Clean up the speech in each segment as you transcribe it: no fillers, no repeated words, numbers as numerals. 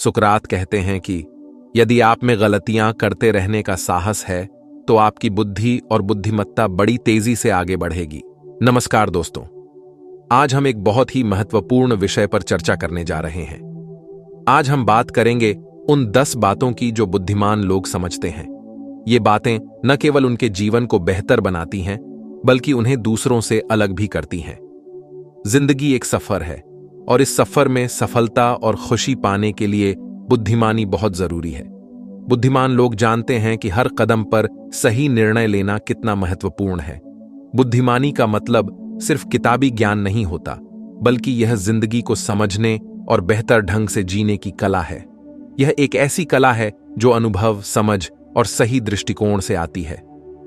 सुकरात कहते हैं कि यदि आप में गलतियां करते रहने का साहस है तो आपकी बुद्धि और बुद्धिमत्ता बड़ी तेजी से आगे बढ़ेगी। नमस्कार दोस्तों, आज हम एक बहुत ही महत्वपूर्ण विषय पर चर्चा करने जा रहे हैं। आज हम बात करेंगे उन 10 बातों की जो बुद्धिमान लोग समझते हैं। ये बातें न केवल उनके जीवन को बेहतर बनाती हैं, बल्कि उन्हें दूसरों से अलग भी करती हैं। जिंदगी एक सफर है और इस सफर में सफलता और खुशी पाने के लिए बुद्धिमानी बहुत जरूरी है। बुद्धिमान लोग जानते हैं कि हर कदम पर सही निर्णय लेना कितना महत्वपूर्ण है। बुद्धिमानी का मतलब सिर्फ किताबी ज्ञान नहीं होता, बल्कि यह जिंदगी को समझने और बेहतर ढंग से जीने की कला है। यह एक ऐसी कला है जो अनुभव, समझ और सही दृष्टिकोण से आती है।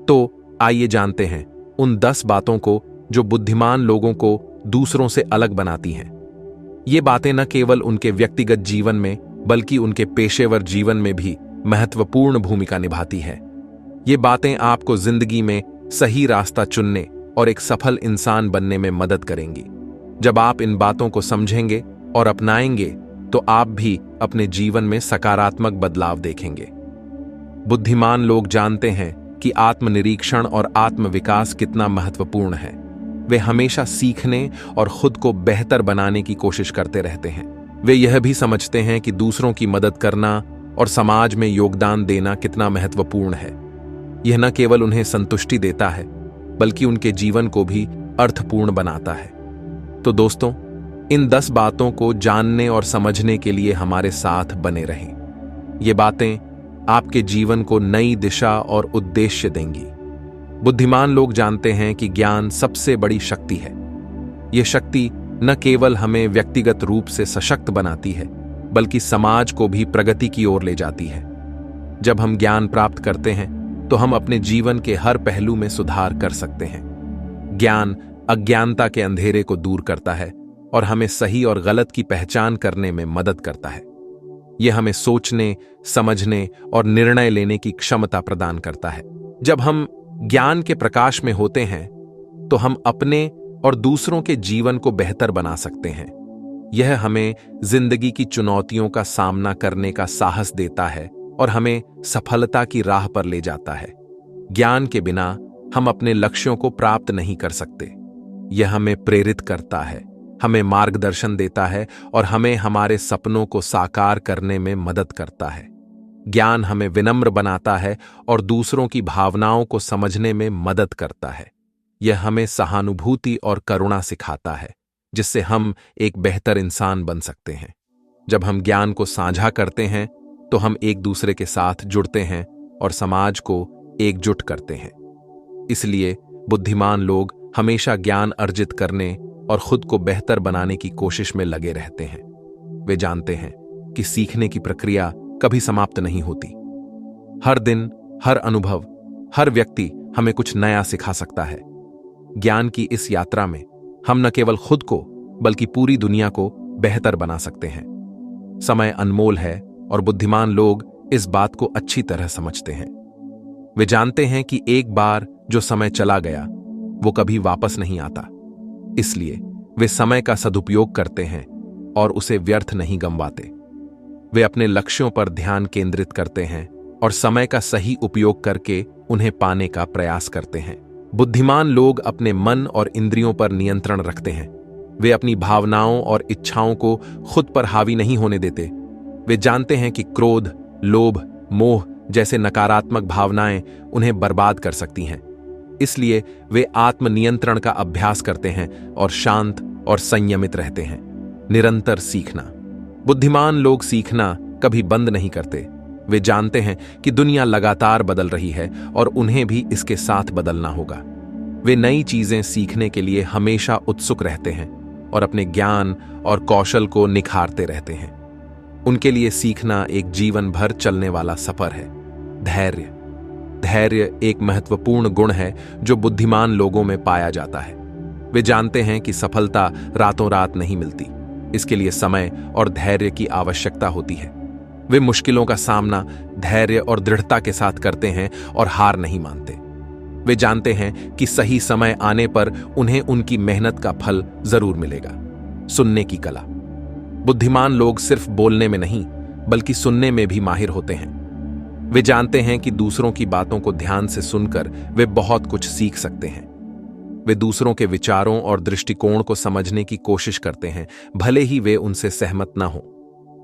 तो आइए जानते हैं उन 10 बातों को जो बुद्धिमान लोगों को दूसरों से अलग बनाती हैं। ये बातें न केवल उनके व्यक्तिगत जीवन में बल्कि उनके पेशेवर जीवन में भी महत्वपूर्ण भूमिका निभाती है। ये बातें आपको जिंदगी में सही रास्ता चुनने और एक सफल इंसान बनने में मदद करेंगी। जब आप इन बातों को समझेंगे और अपनाएंगे तो आप भी अपने जीवन में सकारात्मक बदलाव देखेंगे। बुद्धिमान लोग जानते हैं कि आत्मनिरीक्षण और आत्मविकास कितना महत्वपूर्ण है। वे हमेशा सीखने और खुद को बेहतर बनाने की कोशिश करते रहते हैं। वे यह भी समझते हैं कि दूसरों की मदद करना और समाज में योगदान देना कितना महत्वपूर्ण है। यह न केवल उन्हें संतुष्टि देता है, बल्कि उनके जीवन को भी अर्थपूर्ण बनाता है। तो दोस्तों, इन 10 बातों को जानने और समझने के लिए हमारे साथ बने रहें। ये बातें आपके जीवन को नई दिशा और उद्देश्य देंगी। बुद्धिमान लोग जानते हैं कि ज्ञान सबसे बड़ी शक्ति है। यह शक्ति न केवल हमें व्यक्तिगत रूप से सशक्त बनाती है, बल्कि समाज को भी प्रगति की ओर ले जाती है। जब हम ज्ञान प्राप्त करते हैं तो हम अपने जीवन के हर पहलू में सुधार कर सकते हैं। ज्ञान अज्ञानता के अंधेरे को दूर करता है और हमें सही और गलत की पहचान करने में मदद करता है। यह हमें सोचने, समझने और निर्णय लेने की क्षमता प्रदान करता है। जब हम ज्ञान के प्रकाश में होते हैं तो हम अपने और दूसरों के जीवन को बेहतर बना सकते हैं। यह हमें जिंदगी की चुनौतियों का सामना करने का साहस देता है और हमें सफलता की राह पर ले जाता है। ज्ञान के बिना हम अपने लक्ष्यों को प्राप्त नहीं कर सकते। यह हमें प्रेरित करता है, हमें मार्गदर्शन देता है और हमें हमारे सपनों को साकार करने में मदद करता है। ज्ञान हमें विनम्र बनाता है और दूसरों की भावनाओं को समझने में मदद करता है। यह हमें सहानुभूति और करुणा सिखाता है, जिससे हम एक बेहतर इंसान बन सकते हैं। जब हम ज्ञान को साझा करते हैं तो हम एक दूसरे के साथ जुड़ते हैं और समाज को एकजुट करते हैं। इसलिए बुद्धिमान लोग हमेशा ज्ञान अर्जित करने और खुद को बेहतर बनाने की कोशिश में लगे रहते हैं। वे जानते हैं कि सीखने की प्रक्रिया कभी समाप्त नहीं होती। हर दिन, हर अनुभव, हर व्यक्ति हमें कुछ नया सिखा सकता है। ज्ञान की इस यात्रा में हम न केवल खुद को बल्कि पूरी दुनिया को बेहतर बना सकते हैं। समय अनमोल है और बुद्धिमान लोग इस बात को अच्छी तरह समझते हैं। वे जानते हैं कि एक बार जो समय चला गया वो कभी वापस नहीं आता। इसलिए वे समय का सदुपयोग करते हैं और उसे व्यर्थ नहीं गंवाते। वे अपने लक्ष्यों पर ध्यान केंद्रित करते हैं और समय का सही उपयोग करके उन्हें पाने का प्रयास करते हैं। बुद्धिमान लोग अपने मन और इंद्रियों पर नियंत्रण रखते हैं। वे अपनी भावनाओं और इच्छाओं को खुद पर हावी नहीं होने देते। वे जानते हैं कि क्रोध, लोभ, मोह जैसे नकारात्मक भावनाएं उन्हें बर्बाद कर सकती हैं। इसलिए वे आत्मनियंत्रण का अभ्यास करते हैं और शांत और संयमित रहते हैं। निरंतर सीखना। बुद्धिमान लोग सीखना कभी बंद नहीं करते। वे जानते हैं कि दुनिया लगातार बदल रही है और उन्हें भी इसके साथ बदलना होगा। वे नई चीजें सीखने के लिए हमेशा उत्सुक रहते हैं और अपने ज्ञान और कौशल को निखारते रहते हैं। उनके लिए सीखना एक जीवन भर चलने वाला सफर है। धैर्य। धैर्य एक महत्वपूर्ण गुण है जो बुद्धिमान लोगों में पाया जाता है। वे जानते हैं कि सफलता रातों रात नहीं मिलती। इसके लिए समय और धैर्य की आवश्यकता होती है। वे मुश्किलों का सामना धैर्य और दृढ़ता के साथ करते हैं और हार नहीं मानते। वे जानते हैं कि सही समय आने पर उन्हें उनकी मेहनत का फल जरूर मिलेगा। सुनने की कला। बुद्धिमान लोग सिर्फ बोलने में नहीं बल्कि सुनने में भी माहिर होते हैं। वे जानते हैं कि दूसरों की बातों को ध्यान से सुनकर वे बहुत कुछ सीख सकते हैं। वे दूसरों के विचारों और दृष्टिकोण को समझने की कोशिश करते हैं, भले ही वे उनसे सहमत न हों।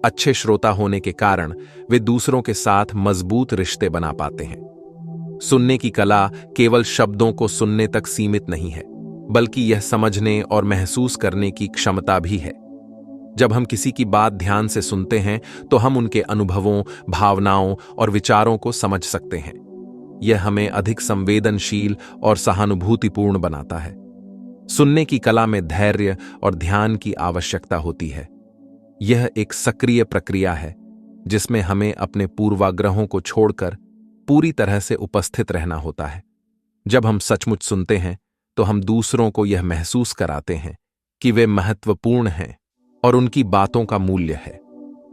अच्छे श्रोता होने के कारण वे दूसरों के साथ मजबूत रिश्ते बना पाते हैं। सुनने की कला केवल शब्दों को सुनने तक सीमित नहीं है, बल्कि यह समझने और महसूस करने की क्षमता भी है। जब हम किसी की बात ध्यान से सुनते हैं तो हम उनके अनुभवों, भावनाओं और विचारों को समझ सकते हैं। यह हमें अधिक संवेदनशील और सहानुभूतिपूर्ण बनाता है। सुनने की कला में धैर्य और ध्यान की आवश्यकता होती है। यह एक सक्रिय प्रक्रिया है जिसमें हमें अपने पूर्वाग्रहों को छोड़कर पूरी तरह से उपस्थित रहना होता है। जब हम सचमुच सुनते हैं तो हम दूसरों को यह महसूस कराते हैं कि वे महत्वपूर्ण हैं और उनकी बातों का मूल्य है।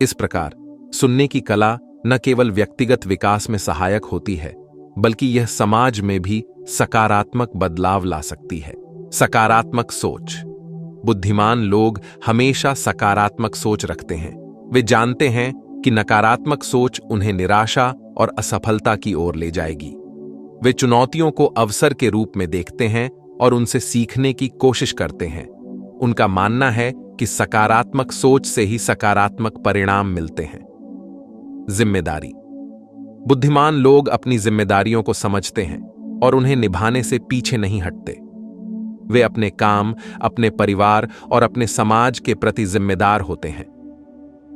इस प्रकार सुनने की कला न केवल व्यक्तिगत विकास में सहायक होती है, बल्कि यह समाज में भी सकारात्मक बदलाव ला सकती है। सकारात्मक सोच। बुद्धिमान लोग हमेशा सकारात्मक सोच रखते हैं। वे जानते हैं कि नकारात्मक सोच उन्हें निराशा और असफलता की ओर ले जाएगी। वे चुनौतियों को अवसर के रूप में देखते हैं और उनसे सीखने की कोशिश करते हैं। उनका मानना है कि सकारात्मक सोच से ही सकारात्मक परिणाम मिलते हैं। जिम्मेदारी। बुद्धिमान लोग अपनी जिम्मेदारियों को समझते हैं और उन्हें निभाने से पीछे नहीं हटते। वे अपने काम, अपने परिवार और अपने समाज के प्रति जिम्मेदार होते हैं।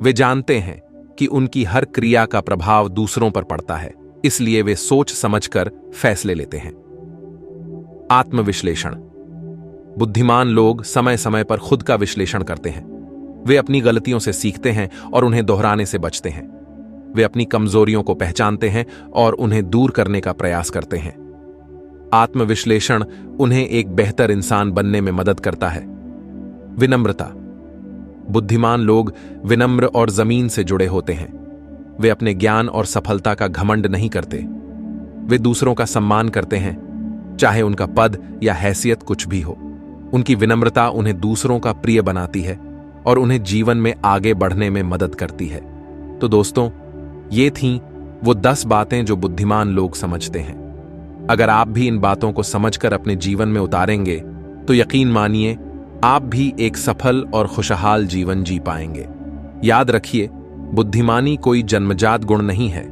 वे जानते हैं कि उनकी हर क्रिया का प्रभाव दूसरों पर पड़ता है, इसलिए वे सोच समझकर फैसले लेते हैं। आत्मविश्लेषण। बुद्धिमान लोग समय समय पर खुद का विश्लेषण करते हैं। वे अपनी गलतियों से सीखते हैं और उन्हें दोहराने से बचते हैं। वे अपनी कमजोरियों को पहचानते हैं और उन्हें दूर करने का प्रयास करते हैं। आत्मविश्लेषण उन्हें एक बेहतर इंसान बनने में मदद करता है। विनम्रता। बुद्धिमान लोग विनम्र और जमीन से जुड़े होते हैं। वे अपने ज्ञान और सफलता का घमंड नहीं करते। वे दूसरों का सम्मान करते हैं, चाहे उनका पद या हैसियत कुछ भी हो। उनकी विनम्रता उन्हें दूसरों का प्रिय बनाती है और उन्हें जीवन में आगे बढ़ने में मदद करती है। तो दोस्तों, ये थीं वो 10 बातें जो बुद्धिमान लोग समझते हैं। अगर आप भी इन बातों को समझकर अपने जीवन में उतारेंगे तो यकीन मानिए आप भी एक सफल और खुशहाल जीवन जी पाएंगे। याद रखिए, बुद्धिमानी कोई जन्मजात गुण नहीं है,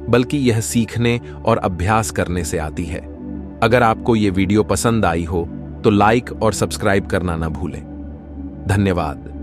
बल्कि यह सीखने और अभ्यास करने से आती है। अगर आपको ये वीडियो पसंद आई हो तो लाइक और सब्सक्राइब करना ना भूलें। धन्यवाद।